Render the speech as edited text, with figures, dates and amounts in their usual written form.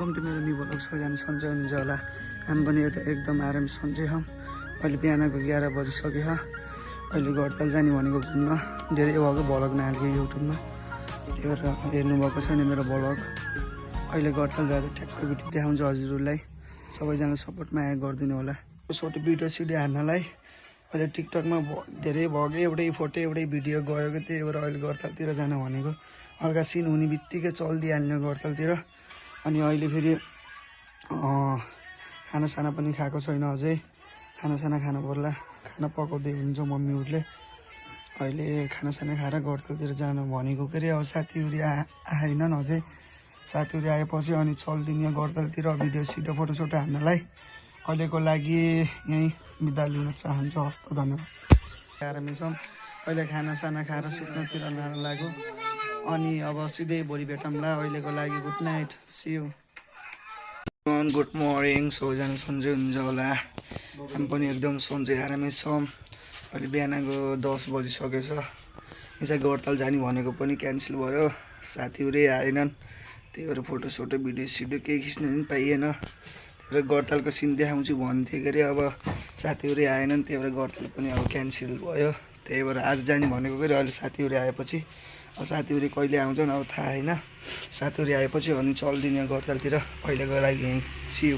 Welcome to मेरो new blog. सबैजना सन्चै हुनुहुन्छ होला। हामी पनि यता एकदम आराम सन्चै छौँ। अहिले बिहानको 11 बजिसक्यो। अहिले गडताल जाने भनेको घुम्न। धेरै भएको ब्लग नहालेको युट्युबमा, त्यही भएर हेर्नुभएको छैन मेरो ब्लग। अहिले गडताल जाँदा ठ्याक्कै भिडियो देखाउँछु हजुरहरूलाई। सबैजना सपोर्ट माया गरिदिनु होला। छोटो भिडियो सिडियो हान्नलाई अहिले टिकटकमा धेरै भयो, एउटै फोटो एउटै भिडियो गएको, त्यही भएर अहिले गडतालतिर जान भनेको। हल्का सिन हुने बित्तिकै चलिदिइहाल्ने गडतालतिर। अनि अहिले फेरि खानासाना पनि खाएको छैन अझै। खानासाना खानु पर्ला, खाना पकाउँदै हुन्छ मम्मीहरूले। अहिले खानासाना खाएर गडतालतिर जानु भनेको के अरे। अब साथीहरू आएनन् अझै। साथीहरू आएपछि अनि चलिदिने गडतालतिर भिडियो सिडियो फोटोसोटो हान्नलाई। अहिलेको लागि यहीँ बिदा लिन चाहन्छु। हस्त धन्यवाद। आरामै छौँ। अहिले खानासाना खाएर सुत्नुतिर लान लाग्यो। अनि अब सिधै भोलि भेटौँला। अहिलेको लागि good night, see you. Good morning. सबैजना सन्चै हुनुहुन्छ होला। हामी पनि एकदम सन्चै आरामै छौँ। अहिले बिहानको 10 बजिसकेछ। यसै गडताल जाने भनेको पनि क्यान्सल भयो, साथीहरू आएनन्। त्यही भएर फोटोसोटो भिडियो सिडियो केही खिच्न पनि पाइएन। र गडतालको सिन देखाउँछु भन्थेँ के अरे। अब साथीहरू आएनन्, त्यही भएर गडताल पनि अब क्यान्सल भयो। त्यही भएर आज जाने भनेको के अरे। अहिले साथीहरू आएपछि, अब साथीहरू कहिले आउँछन् अब थाहा होइन। साथीहरू आएपछि अनि चलिदिने गडतालतिर। अहिलेको लागि यहीँ, सी यू।